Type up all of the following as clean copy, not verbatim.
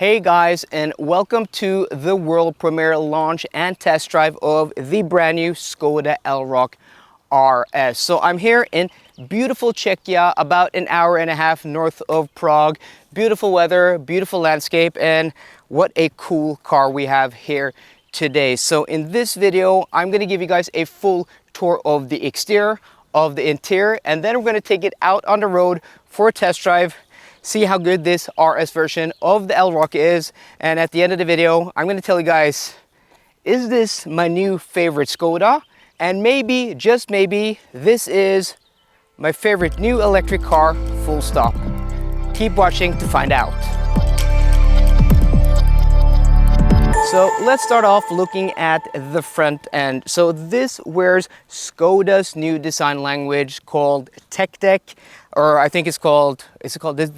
Hey guys, and welcome to the world premiere launch and test drive of the brand new Skoda Elroq RS. So I'm here in beautiful Czechia, about an hour and a half north of Prague. Beautiful weather, beautiful landscape, and what a cool car we have here today. So in this video, I'm going to give you guys a full tour of the exterior, of the interior, and then we're going to take it out on the road for a test drive, see how good this RS version of the Elroq is. And at the end of the video, I'm going to tell you guys, is this my new favorite Skoda? And maybe, just maybe, this is my favorite new electric car, full stop. Keep watching to find out. So let's start off looking at the front end. So this wears Skoda's new design language called TechTech, or I think the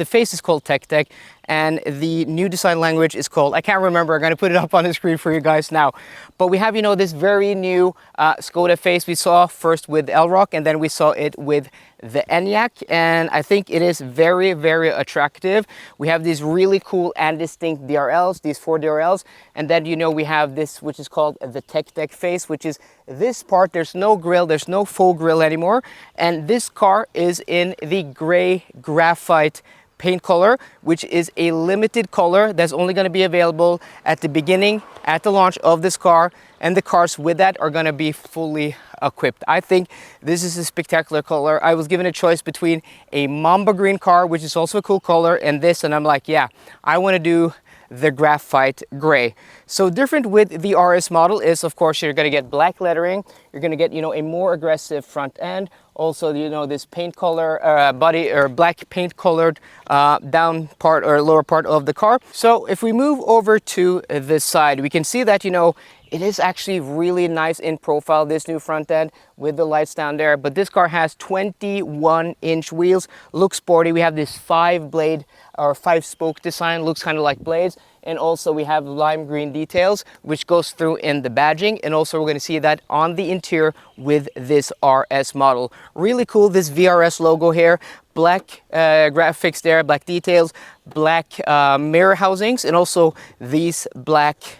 face is called TechTech, and the new design language is called, I can't remember, I'm going to put it up on the screen for you guys now. But we have, this very new Skoda face we saw first with Elroq, and then we saw it with the Enyaq, and I think it is very, very attractive. We have these really cool and distinct DRLs, these 4 DRLs, and then we have this, which is called the TechTech face, which is this part. There's no grille, there's no full grille anymore, and this car is in the gray graphite paint color, which is a limited color that's only going to be available at the beginning, at the launch of this car, and the cars with that are going to be fully equipped. I think this is a spectacular color. I was given a choice between a Mamba green car, which is also a cool color, and this, and I'm like, yeah, I want to do the graphite gray. So different with the RS model is, of course, you're going to get black lettering. You're going to get, a more aggressive front end. Also, this paint color body, or black paint colored down part or lower part of the car. So if we move over to the side, we can see that, it is actually really nice in profile, this new front end with the lights down there. But this car has 21-inch wheels, looks sporty. We have this 5-blade or 5-spoke design, looks kind of like blades. And also we have lime green details, which goes through in the badging. And also we're going to see that on the interior with this RS model. Really cool, this VRS logo here. Black graphics there, black details, black mirror housings, and also these black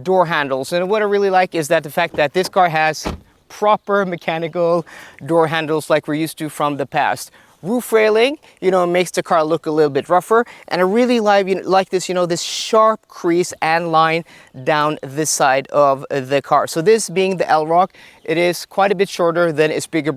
door handles. And what I really like is that the fact that this car has proper mechanical door handles like we're used to from the past. Roof railing, makes the car look a little bit rougher, and I really like this, this sharp crease and line down this side of the car. So this being the Elroq, it is quite a bit shorter than its bigger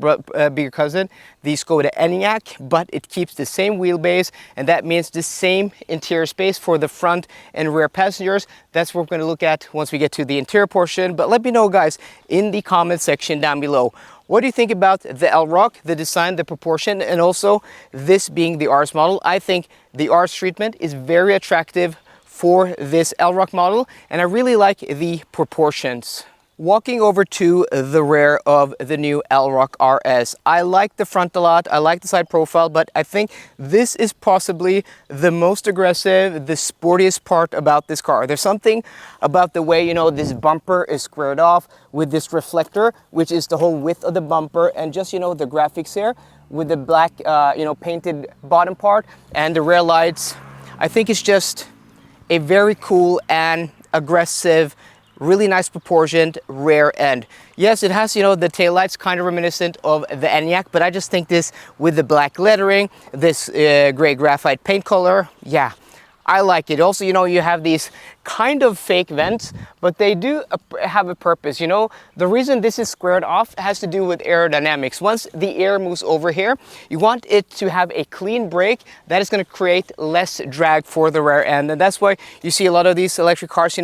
cousin, the Skoda Enyaq, but it keeps the same wheelbase, and that means the same interior space for the front and rear passengers. That's what we're going to look at once we get to the interior portion. But let me know, guys, in the comment section down below, what do you think about the Elroq, the design, the proportion, and also this being the RS model? I think the RS treatment is very attractive for this Elroq model, and I really like the proportions. Walking over to the rear of the new Elroq RS, I like the front a lot, I like the side profile, but I think this is possibly the most aggressive, the sportiest part about this car. There's something about the way, this bumper is squared off with this reflector, which is the whole width of the bumper, and just, the graphics here with the black, painted bottom part and the rear lights. I think it's just a very cool and aggressive, really nice proportioned rear end. Yes, it has, the taillights kind of reminiscent of the Enyaq, but I just think this with the black lettering, this gray graphite paint color, yeah, I like it. Also, you have these kind of fake vents, but they do have a purpose. The reason this is squared off has to do with aerodynamics. Once the air moves over here, you want it to have a clean brake that is going to create less drag for the rear end. And that's why you see a lot of these electric cars,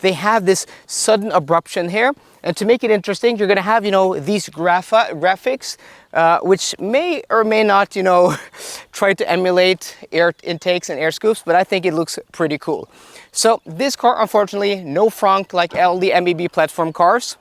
they have this sudden abruption here. And to make it interesting, you're going to have, these graphics, which may or may not, try to emulate air intakes and air scoops, but I think it looks pretty cool. So this car, unfortunately, no frunk like all the MEB platform cars,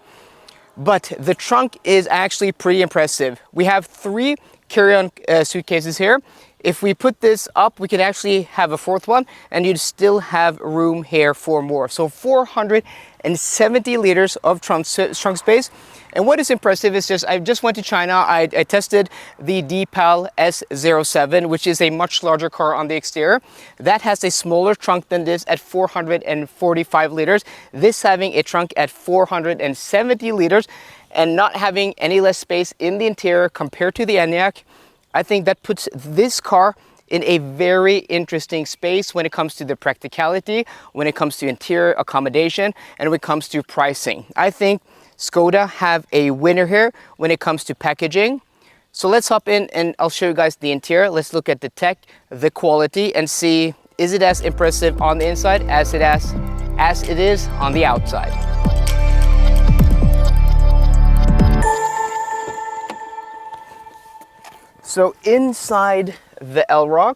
but the trunk is actually pretty impressive. We have 3 carry-on suitcases here. If we put this up, we could actually have a fourth one and you'd still have room here for more. So 470 liters of trunk space. And what is impressive is I just went to China. I tested the Deepal S07, which is a much larger car on the exterior. That has a smaller trunk than this at 445 liters. This having a trunk at 470 liters and not having any less space in the interior compared to the Enyaq. I think that puts this car in a very interesting space when it comes to the practicality, when it comes to interior accommodation, and when it comes to pricing. I think Skoda have a winner here when it comes to packaging. So let's hop in and I'll show you guys the interior. Let's look at the tech, the quality, and see, is it as impressive on the inside as it is on the outside. So inside the Elroq,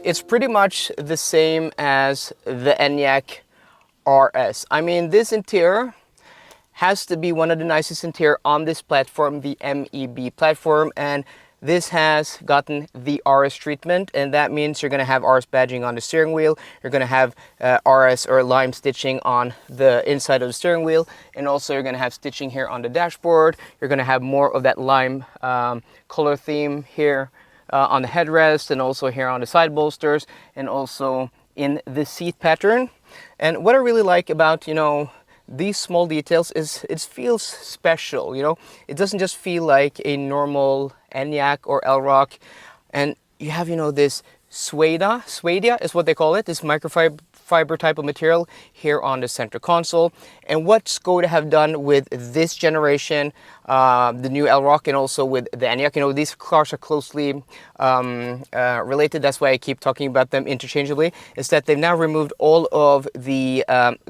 it's pretty much the same as the Enyaq RS. I mean, this interior has to be one of the nicest interior on this platform, the MEB platform, and this has gotten the RS treatment, and that means you're going to have RS badging on the steering wheel, you're going to have RS or lime stitching on the inside of the steering wheel, and also you're going to have stitching here on the dashboard. You're going to have more of that lime color theme here on the headrest, and also here on the side bolsters, and also in the seat pattern. And what I really like about, you know, these small details is it feels special, you know. It doesn't just feel like a normal Enyaq or Elroq. And you have, you know, this Skoda is what they call it, this microfiber type of material here on the center console. And what Skoda have done with this generation, the new Elroq, and also with the Enyaq, you know, these cars are closely related. That's why I keep talking about them interchangeably, is that they've now removed all of the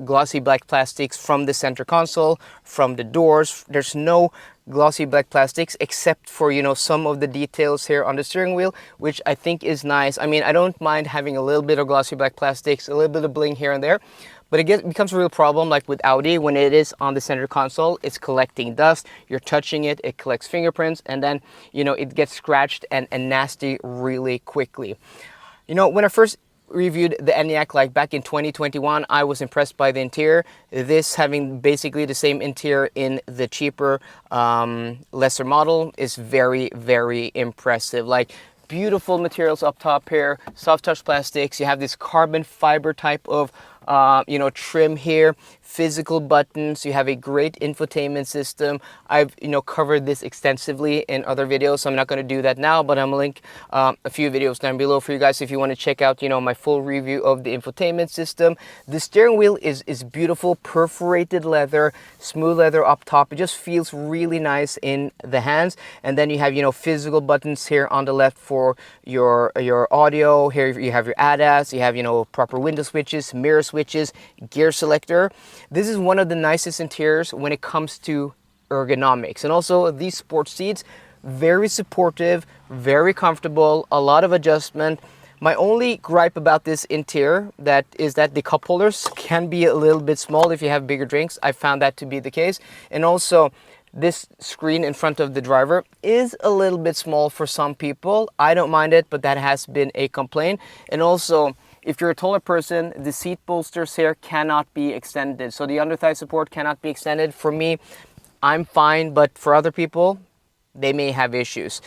glossy black plastics from the center console, from the doors. There's no glossy black plastics except for, you know, some of the details here on the steering wheel, which I think is nice. I mean, I don't mind having a little bit of glossy black plastics, a little bit of bling here and there, but it becomes a real problem like with Audi. When it is on the center console, it's collecting dust, you're touching it, it collects fingerprints, and then, you know, it gets scratched and nasty really quickly. You know, when I first reviewed the Enyaq like back in 2021, I was impressed by the interior. This having basically the same interior in the cheaper lesser model is very, very impressive. Like, beautiful materials up top here, soft touch plastics. You have this carbon fiber type of you know, trim here, physical buttons. You have a great infotainment system. I've, you know, covered this extensively in other videos, so I'm not going to do that now, but I'm going to link a few videos down below for you guys if you want to check out, you know, my full review of the infotainment system. The steering wheel is beautiful, perforated leather, smooth leather up top. It just feels really nice in the hands. And then you have, you know, physical buttons here on the left for your audio. Here you have your ADAS, you have, you know, proper window switches, mirror switches, gear selector. This is one of the nicest interiors when it comes to ergonomics. And also these sports seats, very supportive, very comfortable, a lot of adjustment. My only gripe about this interior is that the cup holders can be a little bit small if you have bigger drinks. I found that to be the case. And also this screen in front of the driver is a little bit small for some people. I don't mind it, but that has been a complaint. And also, if you're a taller person, the seat bolsters here cannot be extended. So the under thigh support cannot be extended. For me, I'm fine, but for other people, they may have issues.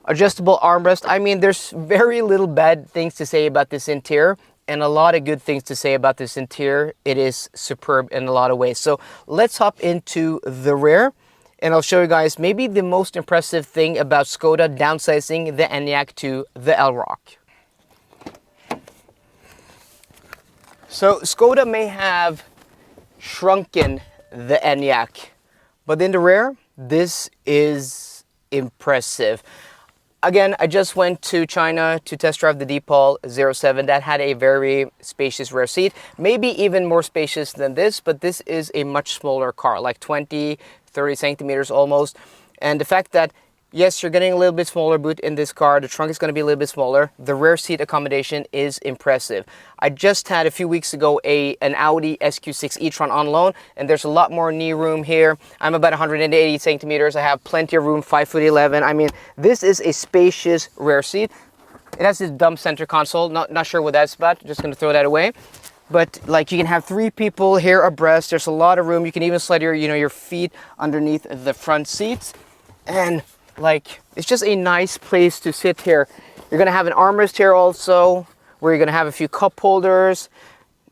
Adjustable armrest. I mean, there's very little bad things to say about this interior and a lot of good things to say about this interior. It is superb in a lot of ways. So let's hop into the rear and I'll show you guys maybe the most impressive thing about Skoda downsizing the Enyaq to the Elroq. So Skoda may have shrunken the Enyaq, but in the rear, this is impressive. Again, I just went to China to test drive the Deepal 07. That had a very spacious rear seat, maybe even more spacious than this, but this is a much smaller car, like 20, 30 centimeters almost. And the fact that, yes, you're getting a little bit smaller boot in this car. The trunk is going to be a little bit smaller. The rear seat accommodation is impressive. I just had a few weeks ago an Audi SQ6 e-tron on loan, and there's a lot more knee room here. I'm about 180 centimeters. I have plenty of room, 5'11". I mean, this is a spacious rear seat. It has this dumb center console. Not sure what that's about. Just gonna throw that away. But like you can have 3 people here abreast. There's a lot of room. You can even slide your, your feet underneath the front seats. And like, it's just a nice place to sit here. You're gonna have an armrest here also, where you're gonna have a few cup holders.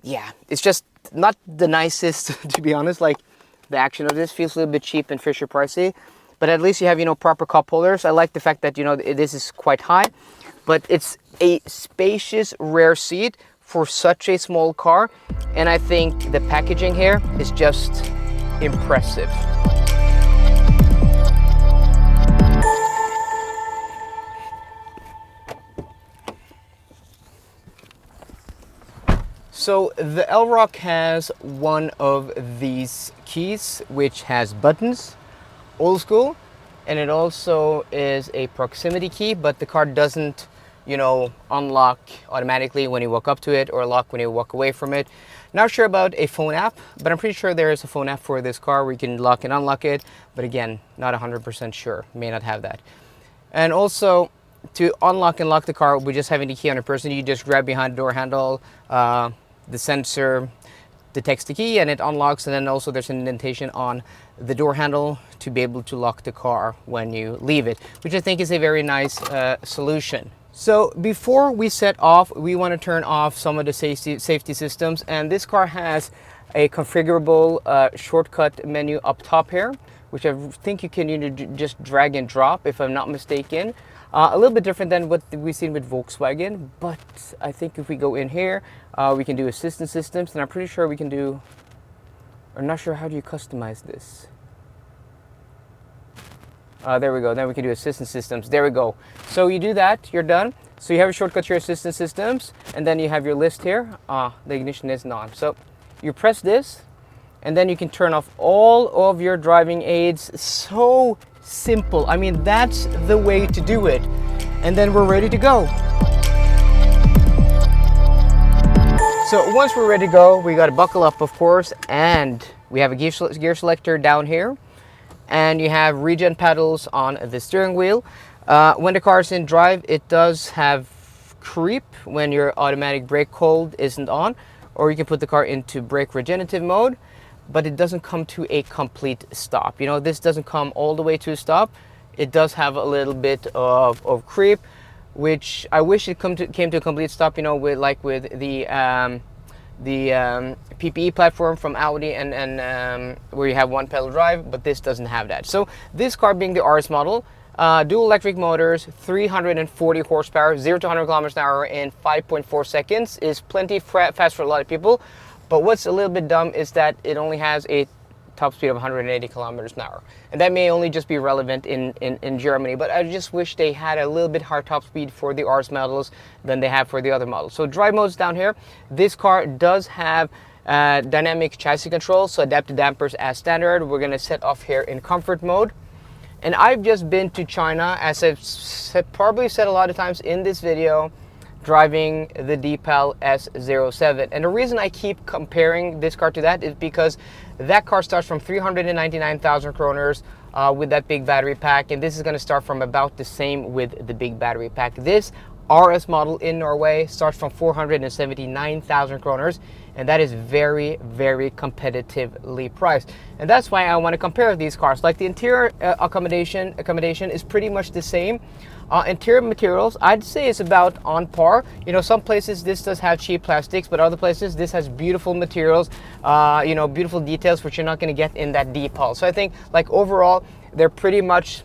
Yeah, it's just not the nicest, to be honest. Like, the action of this feels a little bit cheap and Fisher pricey. But at least you have, proper cup holders. I like the fact that, this is quite high. But it's a spacious rear seat for such a small car, and I think the packaging here is just impressive. So the Elroq has one of these keys which has buttons, old school, and it also is a proximity key, but the car doesn't unlock automatically when you walk up to it or lock when you walk away from it. Not sure about a phone app, but I'm pretty sure there is a phone app for this car where you can lock and unlock it. But again, not 100% sure, may not have that. And also to unlock and lock the car with just having the key on a person, you just grab behind the door handle, the sensor detects the key and it unlocks, and then also there's an indentation on the door handle to be able to lock the car when you leave it, which I think is a very nice solution. So before we set off, we want to turn off some of the safety systems, and this car has a configurable shortcut menu up top here, which I think you can just drag and drop, if I'm not mistaken. A little bit different than what we've seen with Volkswagen, but I think if we go in here, we can do assistance systems, and I'm pretty sure we can do, I'm not sure how do you customize this. There we go. Then we can do assistance systems. There we go. So you do that, you're done. So you have a shortcut to your assistance systems, and then you have your list here. The ignition is on. So you press this, and then you can turn off all of your driving aids. So simple. I mean, that's the way to do it. And then we're ready to go. So once we're ready to go, we got to buckle up, of course, and we have a gear selector down here. And you have regen pedals on the steering wheel. When the car is in drive, it does have creep when your automatic brake hold isn't on, or you can put the car into brake regenerative mode, but it doesn't come to a complete stop. This doesn't come all the way to a stop. It does have a little bit of creep, which I wish it came to a complete stop, with the PPE platform from Audi and where you have one pedal drive, but this doesn't have that. So this car, being the RS model, dual electric motors, 340 horsepower, 0 to 100 kilometers an hour in 5.4 seconds, is plenty fast for a lot of people. But what's a little bit dumb is that it only has a top speed of 180 kilometers an hour. And that may only just be relevant in Germany, but I just wish they had a little bit higher top speed for the RS models than they have for the other models. So drive modes down here. This car does have dynamic chassis control, so adaptive dampers as standard. We're gonna set off here in comfort mode. And I've just been to China, as I've probably said a lot of times in this video, driving the Deepal S07. And the reason I keep comparing this car to that is because that car starts from 399,000 kroners with that big battery pack, and this is going to start from about the same with the big battery pack. This RS model in Norway starts from 479,000 kroners, and that is very, very competitively priced. And that's why I want to compare these cars. Like the interior accommodation is pretty much the same. Interior materials, I'd say it's about on par. Some places this does have cheap plastics, but other places this has beautiful materials, beautiful details, which you're not going to get in that Deepal. So I think, like, overall, they're pretty much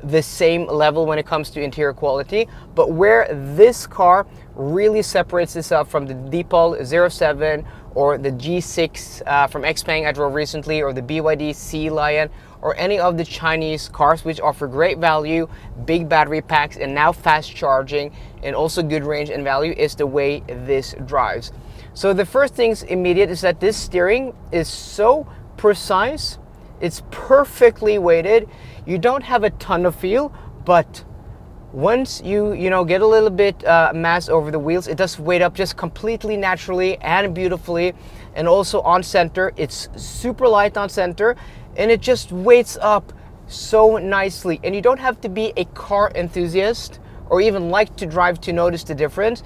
the same level when it comes to interior quality. But where this car really separates itself from the Deepal 07 or the G6 from Xpeng I drove recently, or the BYD Sea Lion, or any of the Chinese cars which offer great value, big battery packs, and now fast charging, and also good range and value, is the way this drives. So the first things immediate is that this steering is so precise. It's perfectly weighted. You don't have a ton of feel, but once you get a little bit mass over the wheels, it does weight up just completely naturally and beautifully. And also on center, it's super light on center, and it just weights up so nicely. And you don't have to be a car enthusiast or even like to drive to notice the difference.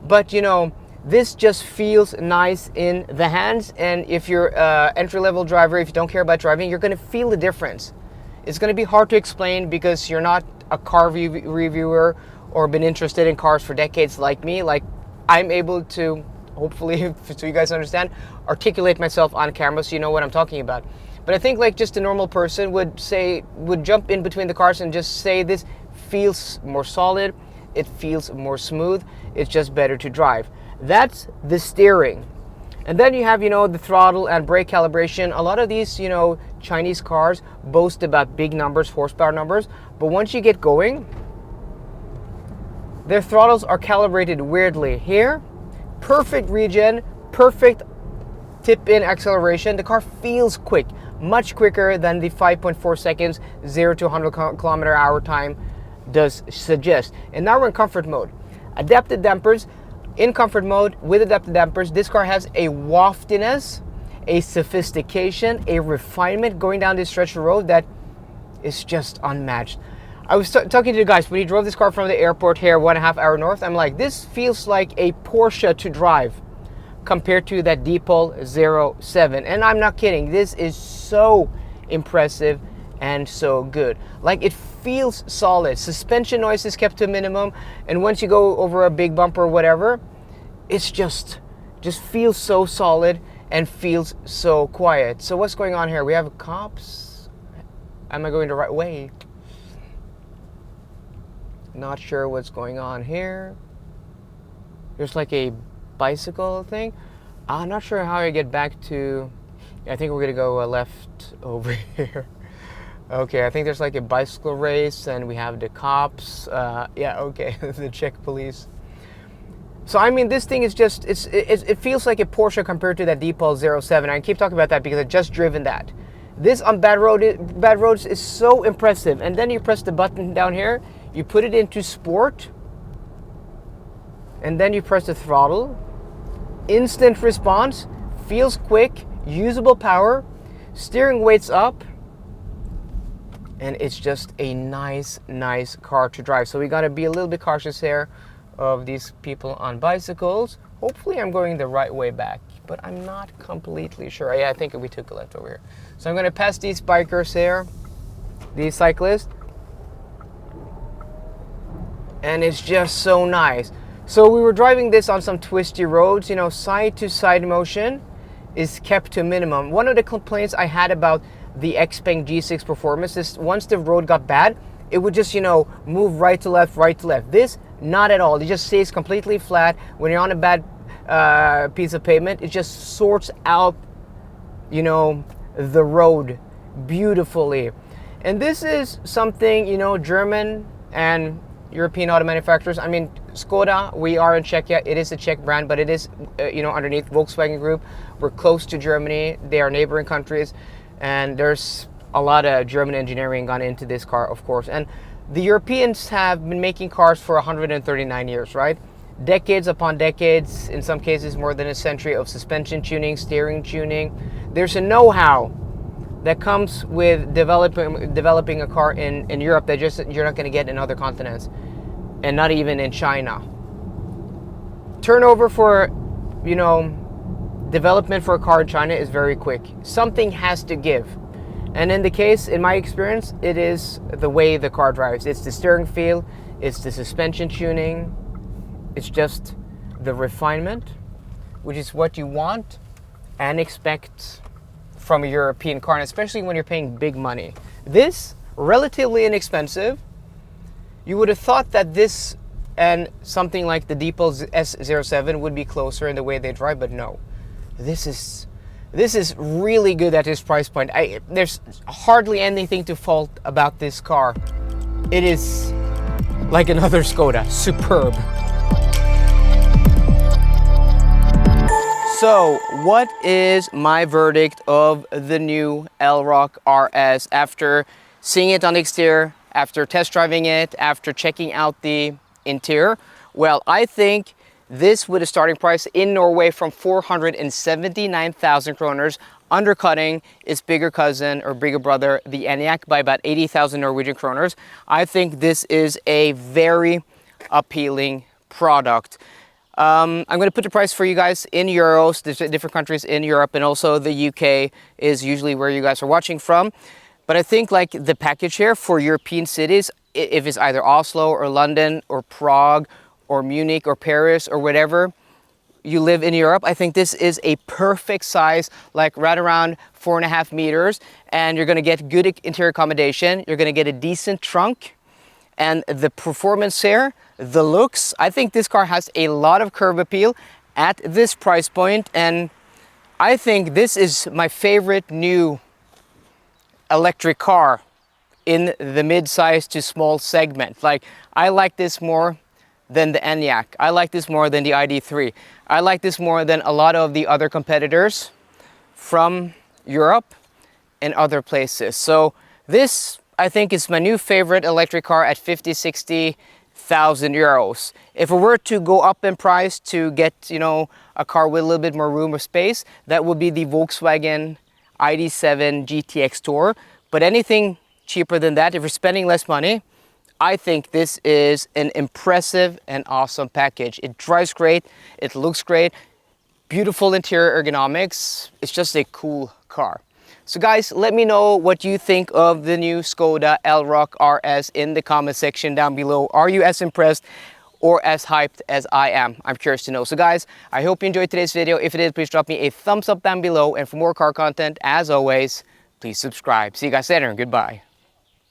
But you know, this just feels nice in the hands, and if you're an entry-level driver, if you don't care about driving, you're going to feel the difference. It's going to be hard to explain because you're not a car reviewer or been interested in cars for decades like me. Like, I'm able to, hopefully, so you guys understand, articulate myself on camera so you know what I'm talking about. But I think like just a normal person would jump in between the cars and just say this feels more solid, it feels more smooth, it's just better to drive. That's the steering. And then you have, you know, the throttle and brake calibration. A lot of these, you know, Chinese cars boast about big numbers, horsepower numbers, but once you get going, their throttles are calibrated weirdly. Here, perfect regen, perfect tip-in acceleration. The car feels quick, much quicker than the 5.4 seconds 0 to 100 km/h time does suggest. And now we're in comfort mode. Adaptive dampers. In comfort mode with adaptive dampers, this car has a waftiness, a sophistication, a refinement going down this stretch of road that is just unmatched. I was talking to the guys when he drove this car from the airport here 1.5 hours north. I'm like, this feels like a Porsche to drive compared to that Deepol 07. And I'm not kidding. This is so impressive and so good. Like, it feels solid. Suspension noise is kept to a minimum, and once you go over a big bump or whatever, it's just feels so solid and feels so quiet. So what's going on here? We have cops. Am I going the right way? Not sure what's going on here. There's like a bicycle thing. I'm not sure how I get back to. I think we're gonna go left over here. Okay, I think there's like a bicycle race, and we have the cops. Yeah, okay, the Czech police. So I mean, this thing is just, it feels like a Porsche compared to that Deepol 07. I keep talking about that because I just driven that. This on bad roads is so impressive. And then you press the button down here, you put it into sport, and then you press the throttle. Instant response, feels quick, usable power, steering weight's up, and it's just a nice car to drive. So we gotta be a little bit cautious here of these people on bicycles. Hopefully I'm going the right way back, but I'm not completely sure. Yeah, I think we took a left over here. So I'm gonna pass these bikers here, these cyclists, and it's just so nice. So we were driving this on some twisty roads, you know, side to side motion is kept to a minimum. One of the complaints I had about the Xpeng G6 Performance is once the road got bad, it would just, you know, move right to left, right to left. This, not at all. It just stays completely flat. When you're on a bad piece of pavement, it just sorts out, you know, the road beautifully. And this is something, you know, German and European auto manufacturers. I mean, Skoda, we are in Czechia. It is a Czech brand, but it is, you know, underneath Volkswagen Group. We're close to Germany. They are neighboring countries. And there's a lot of German engineering gone into this car, of course. And the Europeans have been making cars for 139 years, right? Decades upon decades, in some cases more than a century of suspension tuning, steering tuning. There's a know-how that comes with developing a car in Europe that just you're not going to get in other continents, and not even in China. Turnover for, you know, development for a car in China is very quick. Something has to give. And in the case, in my experience, it is the way the car drives. It's the steering feel, it's the suspension tuning, it's just the refinement, which is what you want and expect from a European car, and especially when you're paying big money. This, relatively inexpensive. You would have thought that this and something like the Deepol S07 would be closer in the way they drive, but no. This is really good at this price point. There's hardly anything to fault about this car. It is like another Skoda, superb. So, what is my verdict of the new Elroq RS after seeing it on the exterior, after test driving it, after checking out the interior? Well, I think this with a starting price in Norway from 479,000 kroners, undercutting its bigger cousin or bigger brother, the Enyaq, by about 80,000 Norwegian kroners. I think this is a very appealing product. I'm going to put the price for you guys in euros. There's different countries in Europe, and also the UK is usually where you guys are watching from. But I think like the package here for European cities, if it's either Oslo or London or Prague or Munich or Paris or whatever you live in Europe, I think this is a perfect size, like right around 4.5 meters. And you're going to get good interior accommodation. You're going to get a decent trunk. And the performance here, the looks, I think this car has a lot of curb appeal at this price point. And I think this is my favorite new electric car in the mid-size to small segment. Like, I like this more than the Enyaq. I like this more than the ID3. I like this more than a lot of the other competitors from Europe and other places. So this, I think, is my new favorite electric car at 50,000-60,000 euros. If it were to go up in price to get, you know, a car with a little bit more room or space, that would be the Volkswagen ID7 GTX Tour. But anything cheaper than that, if you're spending less money, I think this is an impressive and awesome package. It drives great, it looks great, beautiful interior ergonomics. It's just a cool car. So guys, let me know what you think of the new Skoda Elroq RS in the comment section down below. Are you as impressed or as hyped as I am? I'm curious to know. So guys, I hope you enjoyed today's video. If it did, please drop me a thumbs up down below. And for more car content, as always, please subscribe. See you guys later and goodbye.